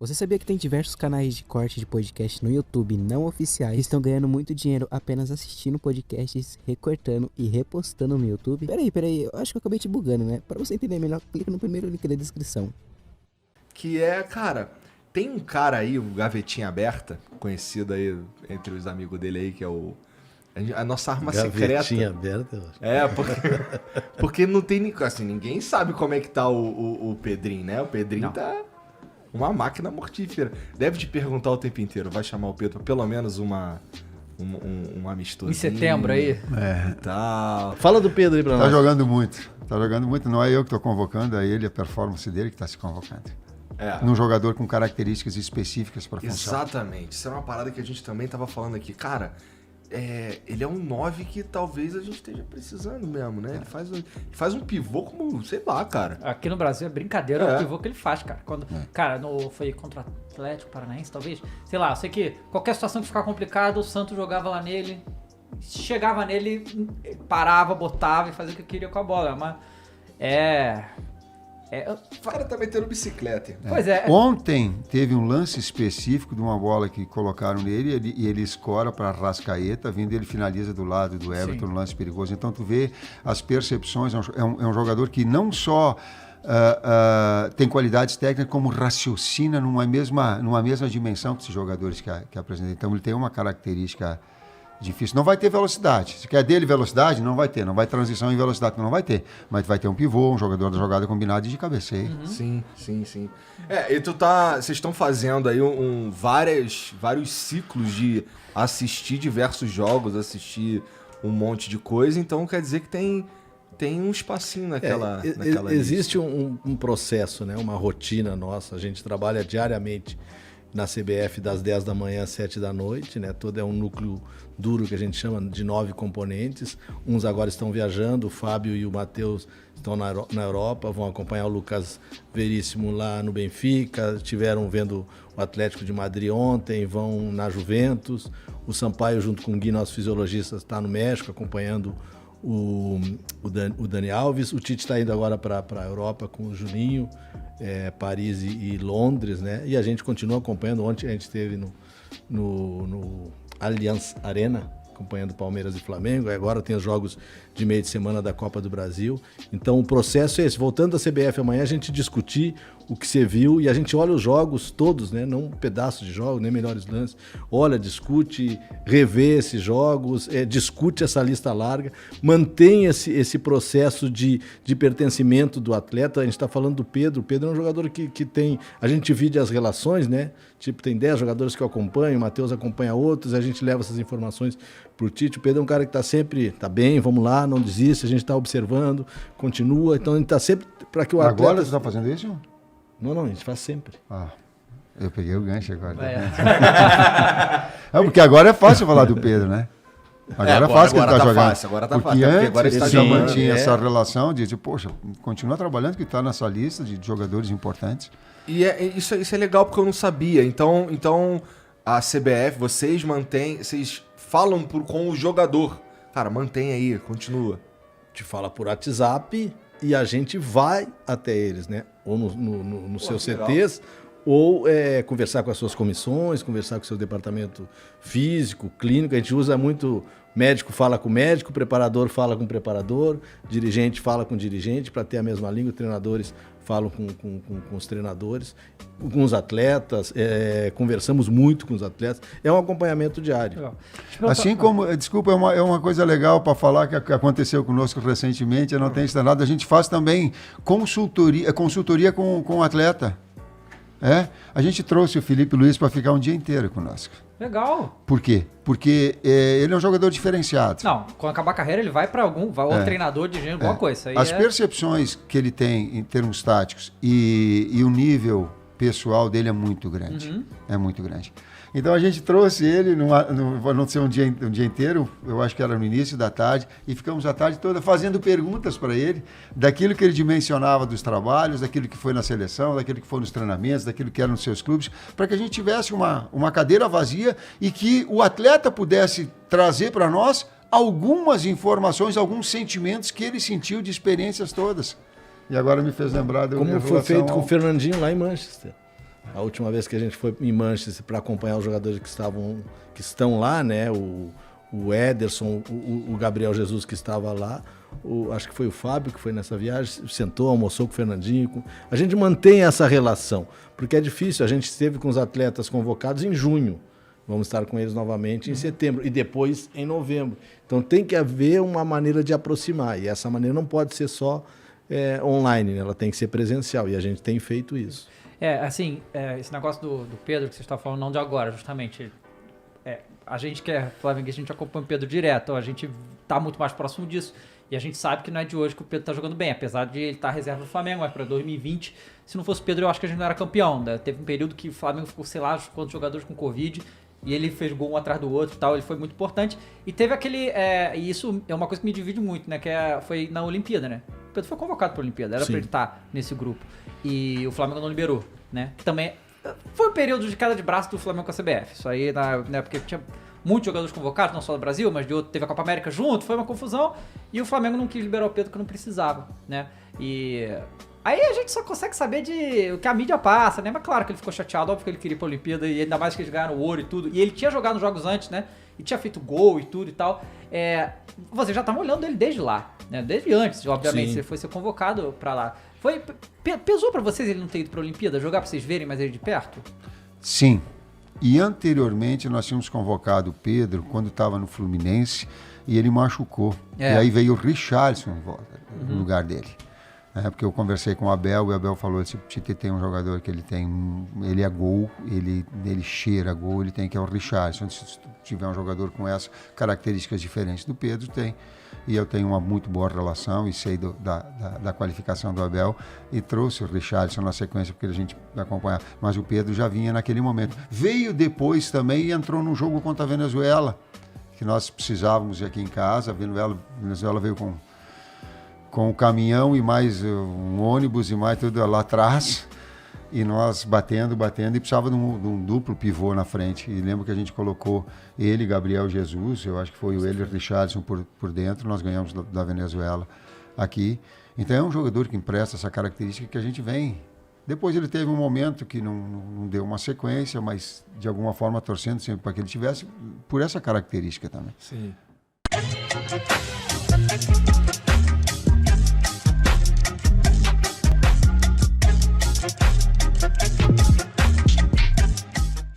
Você sabia que tem diversos canais de corte de podcast no YouTube não oficiais que estão ganhando muito dinheiro apenas assistindo podcasts, recortando e repostando no YouTube? Peraí, eu acho que eu acabei te bugando, né? Pra você entender melhor, clica no primeiro link da descrição. Que é, cara, tem um cara aí, o Gavetinha Aberta, conhecido aí entre os amigos dele aí, que é a nossa arma secreta. Gavetinha aberta, eu acho. É, porque não tem, assim, ninguém sabe como é que tá o Pedrinho, né? O Pedrinho Não. tá uma máquina mortífera. Deve te perguntar o tempo inteiro, vai chamar o Pedro pra pelo menos um amistoso. Em setembro aí. Tá. Fala do Pedro aí pra Tá nós. jogando muito. Não é eu que tô convocando, é ele, a performance dele que tá se convocando. Num jogador com características específicas para função. Exatamente. Isso é uma parada que a gente também tava falando aqui. Cara, ele é um 9 que talvez a gente esteja precisando mesmo, né? Ele faz um pivô como, sei lá, cara. Aqui no Brasil é brincadeira o pivô que ele faz, cara. Cara, foi contra o Atlético Paranaense, talvez. Sei lá, eu sei que qualquer situação que ficar complicada, o Santos jogava lá nele, chegava nele, parava, botava e fazia o que queria com a bola. Mas O cara tá metendo bicicleta. Pois é. Ontem teve um lance específico de uma bola que colocaram nele e ele escora para Arrascaeta, vindo ele finaliza do lado do Everton, um lance perigoso. Então tu vê as percepções, é um jogador que não só tem qualidades técnicas, como raciocina numa mesma dimensão que esses jogadores que apresentam. Então ele tem uma característica difícil. Não vai ter velocidade. Se quer dele velocidade, não vai ter. Não vai transição em velocidade, não vai ter. Mas vai ter um pivô, um jogador da jogada combinada e de cabeceio. Sim. E vocês estão fazendo aí vários ciclos de assistir diversos jogos, assistir um monte de coisa, então quer dizer que tem um espacinho naquela existe um processo, né? Uma rotina nossa. A gente trabalha diariamente na CBF das 10 da manhã às 7 da noite, né? Todo é um núcleo duro que a gente chama de 9 componentes. Uns agora estão viajando, o Fábio e o Matheus estão na Europa, vão acompanhar o Lucas Veríssimo lá no Benfica, estiveram vendo o Atlético de Madrid ontem, vão na Juventus. O Sampaio, junto com o Gui, nosso fisiologista, está no México acompanhando o Dani Alves. O Tite está indo agora para a Europa com o Juninho, Paris e Londres, né? E a gente continua acompanhando. Ontem a gente esteve no Allianz Arena, acompanhando Palmeiras e Flamengo. Agora tem os jogos de meio de semana da Copa do Brasil. Então o processo é esse. Voltando à CBF amanhã, a gente discutir o que você viu e a gente olha os jogos todos, né? Não um pedaço de jogo, nem melhores lances. Olha, discute, revê esses jogos, discute essa lista larga, mantém esse processo de pertencimento do atleta. A gente está falando do Pedro. O Pedro é um jogador que tem... A gente divide as relações, né? Tipo, tem 10 jogadores que eu acompanho, o Matheus acompanha outros, a gente leva essas informações pro Tite. O Pedro é um cara que tá sempre, tá bem, vamos lá, não desiste, a gente tá observando, continua. Então a gente tá sempre para que o atleta... Agora você tá fazendo isso? Não, a gente faz sempre. Eu peguei o gancho agora. Porque agora é fácil falar do Pedro, né? Agora é fácil que ele tá jogando. Fácil, agora tá porque fácil. antes Agora ele tá ele jogando. mantinha essa relação de, poxa, continua trabalhando, que tá nessa lista de jogadores importantes. E isso é legal porque eu não sabia. Então a CBF, vocês falam com o jogador. Cara, mantém aí, continua. Te fala por WhatsApp e a gente vai até eles, né? Ou no seus CTs, ou conversar com as suas comissões, conversar com o seu departamento físico, clínico. A gente usa muito, médico fala com médico, preparador fala com preparador, dirigente fala com dirigente, para ter a mesma língua. Treinadores falam com os treinadores, com os atletas, conversamos muito com os atletas. É um acompanhamento diário. Legal. Assim como, desculpa, é uma coisa legal para falar que aconteceu conosco recentemente, eu não tenho instalado, a gente faz também consultoria com o atleta. A gente trouxe o Felipe Luiz para ficar um dia inteiro conosco. Legal. Por quê? Porque ele é um jogador diferenciado. Não, quando acabar a carreira ele vai para ou treinador, dirigente, alguma coisa. Isso aí As percepções que ele tem em termos táticos e o nível pessoal dele é muito grande. É muito grande. Então a gente trouxe ele, não ser um dia inteiro, eu acho que era no início da tarde, e ficamos a tarde toda fazendo perguntas para ele, daquilo que ele dimensionava dos trabalhos, daquilo que foi na seleção, daquilo que foi nos treinamentos, daquilo que era nos seus clubes, para que a gente tivesse uma cadeira vazia e que o atleta pudesse trazer para nós algumas informações, alguns sentimentos que ele sentiu de experiências todas. E agora me fez lembrar... Como foi feito com o Fernandinho lá em Manchester. A última vez que a gente foi em Manchester para acompanhar os jogadores que estão lá, né? O Ederson, o Gabriel Jesus que estava lá, acho que foi o Fábio que foi nessa viagem, sentou, almoçou com o Fernandinho. A gente mantém essa relação, porque é difícil. A gente esteve com os atletas convocados em junho. Vamos estar com eles novamente em setembro e depois em novembro. Então tem que haver uma maneira de aproximar. E essa maneira não pode ser só online, né? Ela tem que ser presencial. E a gente tem feito isso. Esse negócio do Pedro que você está falando, não de agora, justamente. A gente que é flamenguista, a gente acompanha o Pedro direto. A gente está muito mais próximo disso. E a gente sabe que não é de hoje que o Pedro está jogando bem. Apesar de ele estar reserva do Flamengo, mas para 2020, se não fosse o Pedro, eu acho que a gente não era campeão. Né? Teve um período que o Flamengo ficou, sei lá, quantos jogadores com Covid... E ele fez gol um atrás do outro e tal, ele foi muito importante. E teve aquele... e isso é uma coisa que me divide muito, né? Foi na Olimpíada, né? O Pedro foi convocado para a Olimpíada, era para ele estar nesse grupo. E o Flamengo não liberou, né? Que também foi um período de queda de braço do Flamengo com a CBF. Isso aí, porque tinha muitos jogadores convocados, não só do Brasil, mas de outro. Teve a Copa América junto, foi uma confusão. E o Flamengo não quis liberar o Pedro, que não precisava, né? E... Aí a gente só consegue saber de o que a mídia passa, né? Mas claro que ele ficou chateado, óbvio que ele queria ir pra Olimpíada, e ainda mais que eles ganharam ouro e tudo. E ele tinha jogado nos jogos antes, né? E tinha feito gol e tudo e tal. Vocês já estavam olhando ele desde lá, né? Desde antes, obviamente, ele foi ser convocado pra lá. Pesou pra vocês ele não ter ido pra Olimpíada, jogar pra vocês verem mais ele de perto? Sim. E anteriormente nós tínhamos convocado o Pedro quando estava no Fluminense e ele machucou. E aí veio o Richarlison no lugar dele. Porque eu conversei com o Abel e o Abel falou assim, que tem um jogador que ele é gol, ele cheira gol, ele tem que é o Richarlison. Se tiver um jogador com essas características diferentes do Pedro, tem. E eu tenho uma muito boa relação e sei da qualificação do Abel e trouxe o Richarlison na sequência porque a gente acompanhar. Mas o Pedro já vinha naquele momento. Veio depois também e entrou no jogo contra a Venezuela, que nós precisávamos aqui em casa. A Venezuela veio com o caminhão e mais um ônibus e mais tudo lá atrás, e nós batendo, e precisava de um duplo pivô na frente, e lembro que a gente colocou ele, Gabriel Jesus, eu acho que foi o ele, Richarlison por dentro, nós ganhamos da Venezuela aqui, então é um jogador que empresta essa característica que a gente vem. Depois ele teve um momento que não deu uma sequência, mas de alguma forma torcendo sempre para que ele tivesse, por essa característica também. Sim.